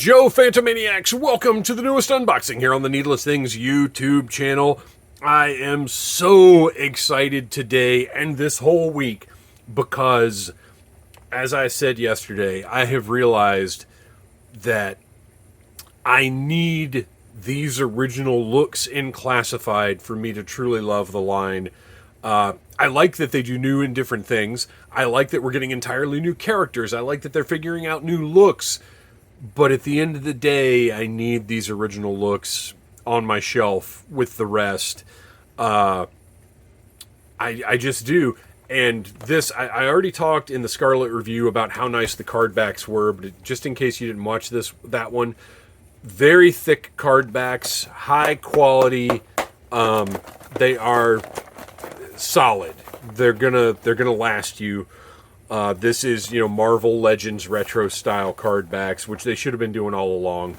Joe Phantomaniacs, welcome to the newest unboxing here on the Needless Things YouTube channel. I am so excited today and this whole week because, as I said yesterday, I have realized that I need these original looks in Classified for me to truly love the line. I like that they do new and different things. I like that we're getting entirely new characters. I like that they're figuring out new looks. But at the end of the day, I need these original looks on my shelf with the rest. I just do. And this, I already talked in the Scarlet review about how nice the card backs were, but just in case you didn't watch that one, very thick card backs, high quality. They are solid. They're gonna last you. This is, Marvel Legends retro style card backs, which they should have been doing all along.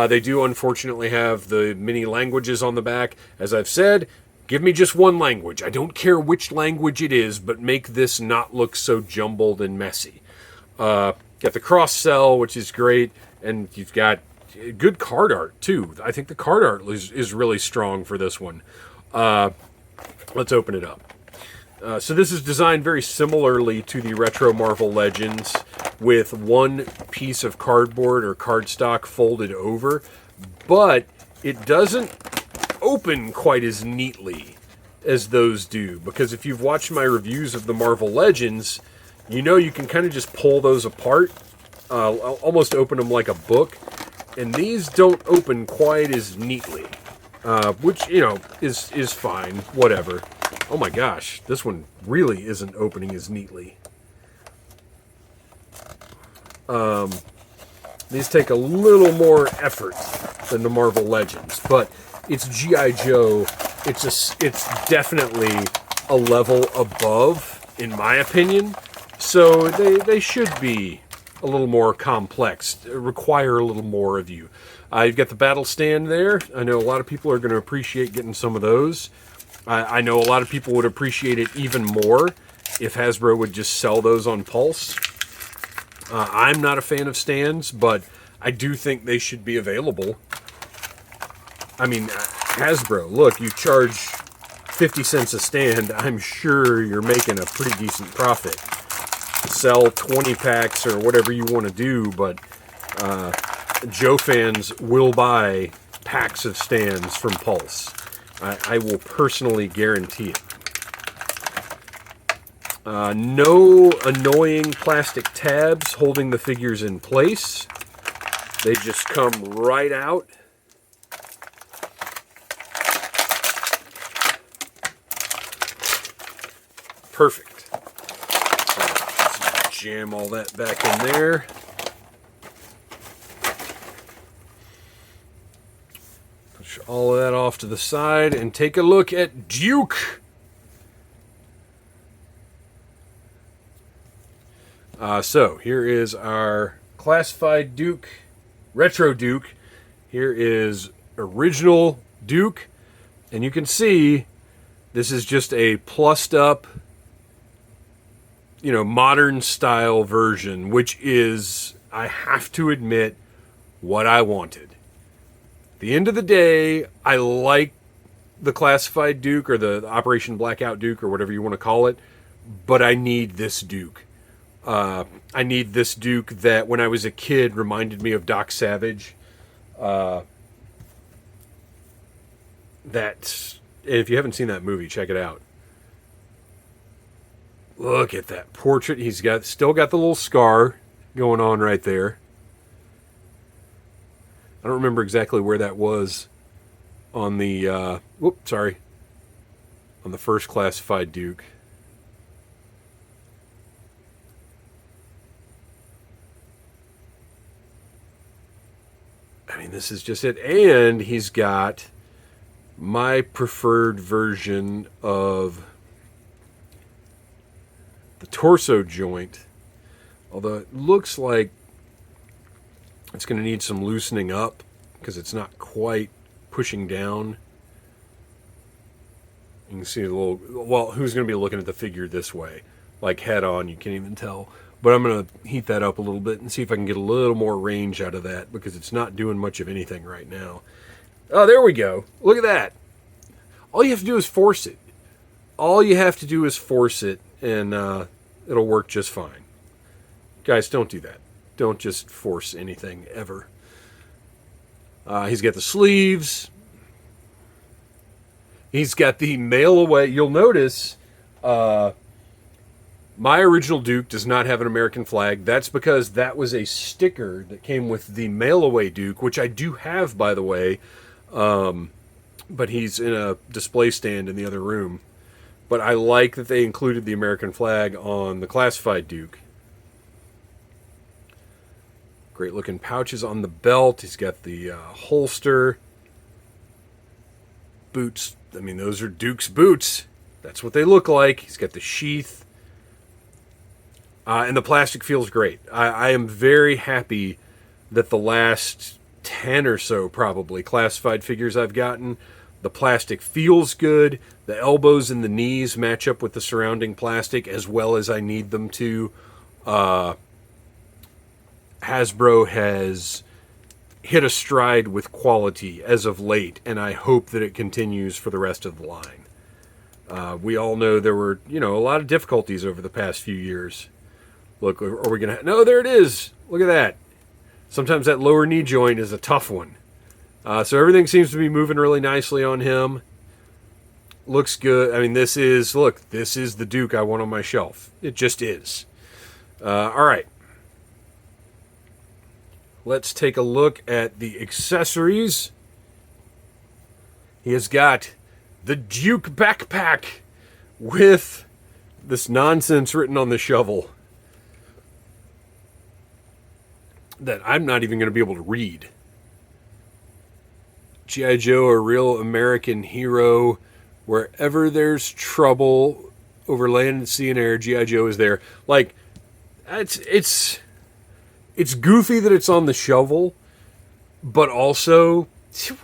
They do unfortunately have the mini languages on the back. As I've said, give me just one language. I don't care which language it is, but make this not look so jumbled and messy. Got the cross sell, which is great, and you've got good card art too. I think the card art is really strong for this one. Let's open it up. So this is designed very similarly to the retro Marvel Legends, with one piece of cardboard or cardstock folded over, but it doesn't open quite as neatly as those do, because if you've watched my reviews of the Marvel Legends, you can kind of just pull those apart, almost open them like a book, and these don't open quite as neatly, which, is fine, whatever. Oh my gosh, this one really isn't opening as neatly. These take a little more effort than the Marvel Legends, but it's G.I. Joe. It's definitely a level above, in my opinion. So they should be a little more complex, require a little more of you. You've got the battle stand there. I know a lot of people are going to appreciate getting some of those. I know a lot of people would appreciate it even more if Hasbro would just sell those on Pulse. I'm not a fan of stands, but I do think they should be available. I mean, Hasbro, look, you charge 50 cents a stand. I'm sure you're making a pretty decent profit. Sell 20 packs or whatever you want to do, but Joe fans will buy packs of stands from Pulse. I will personally guarantee it. No annoying plastic tabs holding the figures in place. They just come right out. Perfect. Let's jam all that back in there. Push all of that off to the side and take a look at Duke. So here is our Classified Duke, Retro Duke. Here is original Duke, and you can see this is just a plussed up, modern style version, which is, I have to admit, what I wanted. At the end of the day, I like the Classified Duke or the Operation Blackout Duke or whatever you want to call it, but I need this Duke. I need this Duke that when I was a kid reminded me of Doc Savage. If you haven't seen that movie, check it out. Look at that portrait. He's still got the little scar going on right there. I don't remember exactly where that was on the, on the first Classified Duke. I mean, this is just it. And he's got my preferred version of the torso joint. Although it looks like it's going to need some loosening up because it's not quite pushing down. You can see a little, well, who's going to be looking at the figure this way? Like head on, you can't even tell. But I'm going to heat that up a little bit and see if I can get a little more range out of that, because it's not doing much of anything right now. Oh, there we go. Look at that. All you have to do is force it. All you have to do is force it, and it'll work just fine. Guys, don't do that. Don't just force anything, ever. He's got the sleeves. He's got the mail away. You'll notice my original Duke does not have an American flag. That's because that was a sticker that came with the mail away Duke, which I do have, by the way. But he's in a display stand in the other room. But I like that they included the American flag on the classified Duke. Great looking pouches on the belt. He's got the holster. Boots. I mean, those are Duke's boots. That's what they look like. He's got the sheath. And the plastic feels great. I am very happy that the last 10 or so, probably, classified figures I've gotten, the plastic feels good. The elbows and the knees match up with the surrounding plastic as well as I need them to. Hasbro has hit a stride with quality as of late, and I hope that it continues for the rest of the line. We all know there were, a lot of difficulties over the past few years. Look, are we going to... No, there it is. Look at that. Sometimes that lower knee joint is a tough one. So everything seems to be moving really nicely on him. Looks good. I mean, this is the Duke I want on my shelf. It just is. All right. Let's take a look at the accessories. He has got the Duke backpack with this nonsense written on the shovel that I'm not even going to be able to read. G.I. Joe, a real American hero. Wherever there's trouble over land, sea, and air, G.I. Joe is there. Like, it's goofy that it's on the shovel, but also,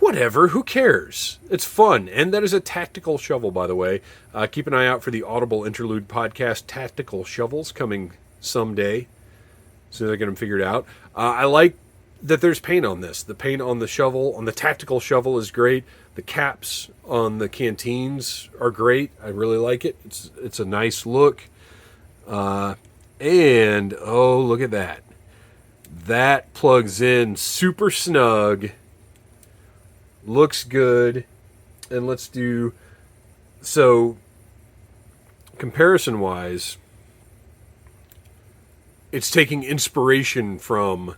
whatever, who cares? It's fun. And that is a tactical shovel, by the way. Keep an eye out for the Audible Interlude podcast, Tactical Shovels, coming someday. As soon as I get them figured out. I like that there's paint on this. The paint on the shovel, on the tactical shovel, is great. The caps on the canteens are great. I really like it. It's a nice look. And, oh, look at that. That plugs in super snug. Looks good. And let's do... So, comparison-wise, it's taking inspiration from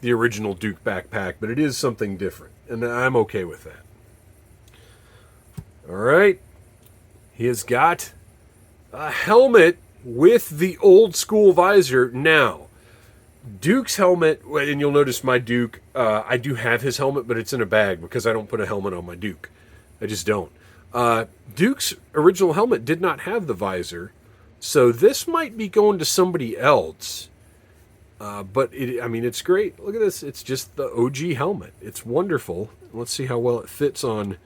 the original Duke backpack, but it is something different, and I'm okay with that. All right. He has got a helmet with the old school visor. Now, Duke's helmet, and you'll notice my Duke, I do have his helmet, but it's in a bag because I don't put a helmet on my Duke. I just don't. Duke's original helmet did not have the visor, so this might be going to somebody else. But it's great. Look at this. It's just the OG helmet. It's wonderful. Let's see how well it fits on.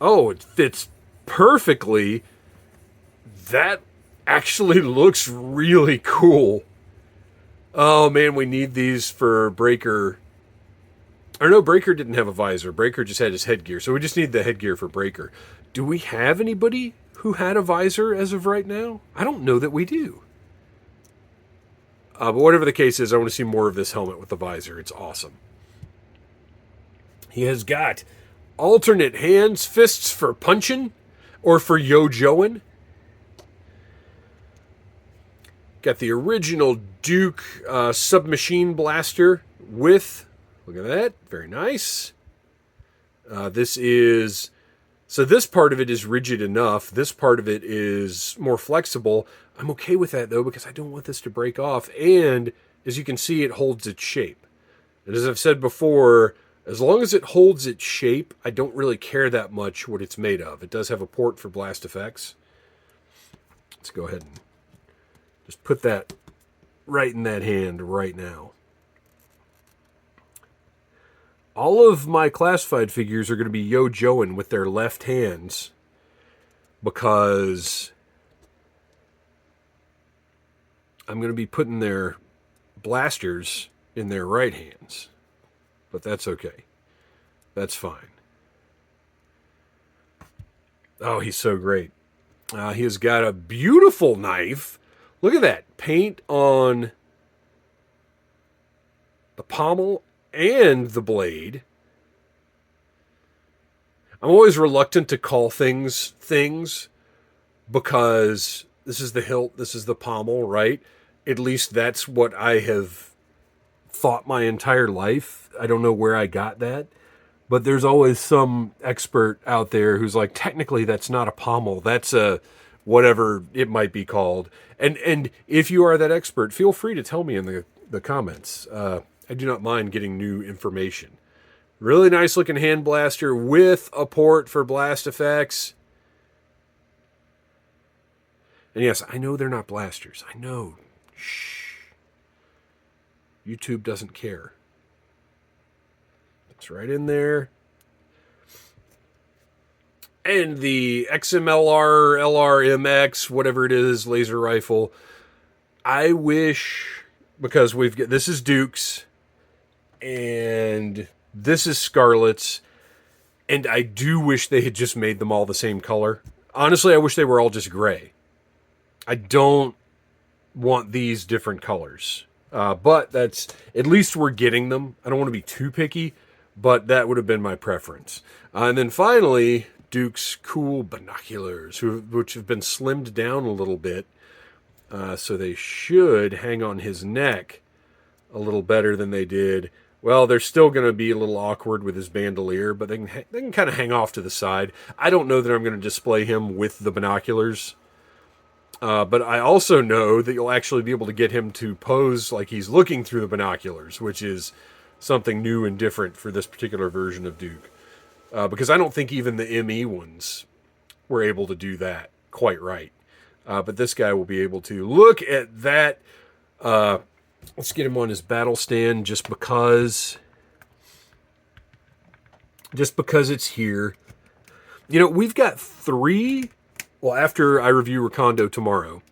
Oh, it fits perfectly. That actually looks really cool. Oh man, we need these for Breaker. Or no, Breaker didn't have a visor. Breaker just had his headgear. So we just need the headgear for Breaker. Do we have anybody who had a visor as of right now? I don't know that we do. But whatever the case is, I want to see more of this helmet with the visor. It's awesome. He has got alternate hands, fists for punching or for yo-joing. Got the original Duke submachine blaster with, look at that, very nice. So this part of it is rigid enough. This part of it is more flexible. I'm okay with that, though, because I don't want this to break off. And, as you can see, it holds its shape. And as I've said before, as long as it holds its shape, I don't really care that much what it's made of. It does have a port for blast effects. Let's go ahead and just put that right in that hand right now. All of my classified figures are going to be yo-joing with their left hands because I'm going to be putting their blasters in their right hands. But that's okay. That's fine. Oh, he's so great. He has got a beautiful knife. Look at that. Paint on the pommel and the blade. I'm always reluctant to call things because this is the hilt, this is the pommel, right? At least that's what I have thought my entire life. I don't know where I got that. But there's always some expert out there who's like, technically that's not a pommel. That's a whatever it might be called. And if you are that expert, feel free to tell me in the comments. I do not mind getting new information. Really nice looking hand blaster with a port for blast effects. And yes, I know they're not blasters. I know. Shh. YouTube doesn't care. It's right in there. And the XMLR, LRMX, whatever it is, laser rifle. I wish, because we've got, this is Duke's, and this is Scarlet's, and I do wish they had just made them all the same color. Honestly, I wish they were all just gray. I don't want these different colors. But that's, at least we're getting them. I don't want to be too picky, but that would have been my preference. And then finally, Duke's cool binoculars, which have been slimmed down a little bit. So they should hang on his neck a little better than they did. Well, they're still going to be a little awkward with his bandolier, but they can kind of hang off to the side. I don't know that I'm going to display him with the binoculars. But I also know that you'll actually be able to get him to pose like he's looking through the binoculars, which is something new and different for this particular version of Duke. Because I don't think even the ME ones were able to do that quite right. But this guy will be able to. Look at that. Let's get him on his battle stand just because it's here. You know, we've got 3... Well, after I review Recondo tomorrow,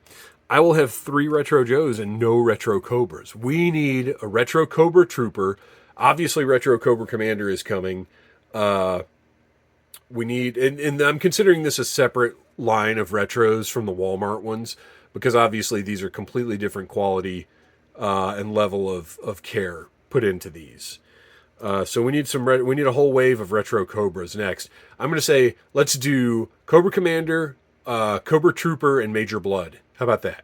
I will have 3 Retro Joes and no Retro Cobras. We need a Retro Cobra Trooper. Obviously, Retro Cobra Commander is coming. We need, and I'm considering this a separate line of retros from the Walmart ones, because obviously these are completely different quality and level of care put into these. So we need we need a whole wave of Retro Cobras next. I'm going to say, let's do Cobra Commander, Cobra Trooper, and Major Blood. How about that?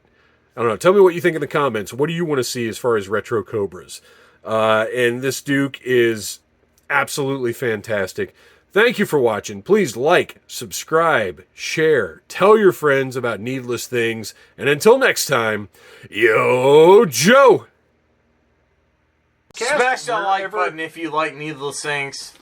I don't know. Tell me what you think in the comments. What do you want to see as far as Retro Cobras? And this Duke is absolutely fantastic. Thank you for watching. Please like, subscribe, share, tell your friends about needless things. And until next time, yo, Joe! Smash that like button if you like needless things.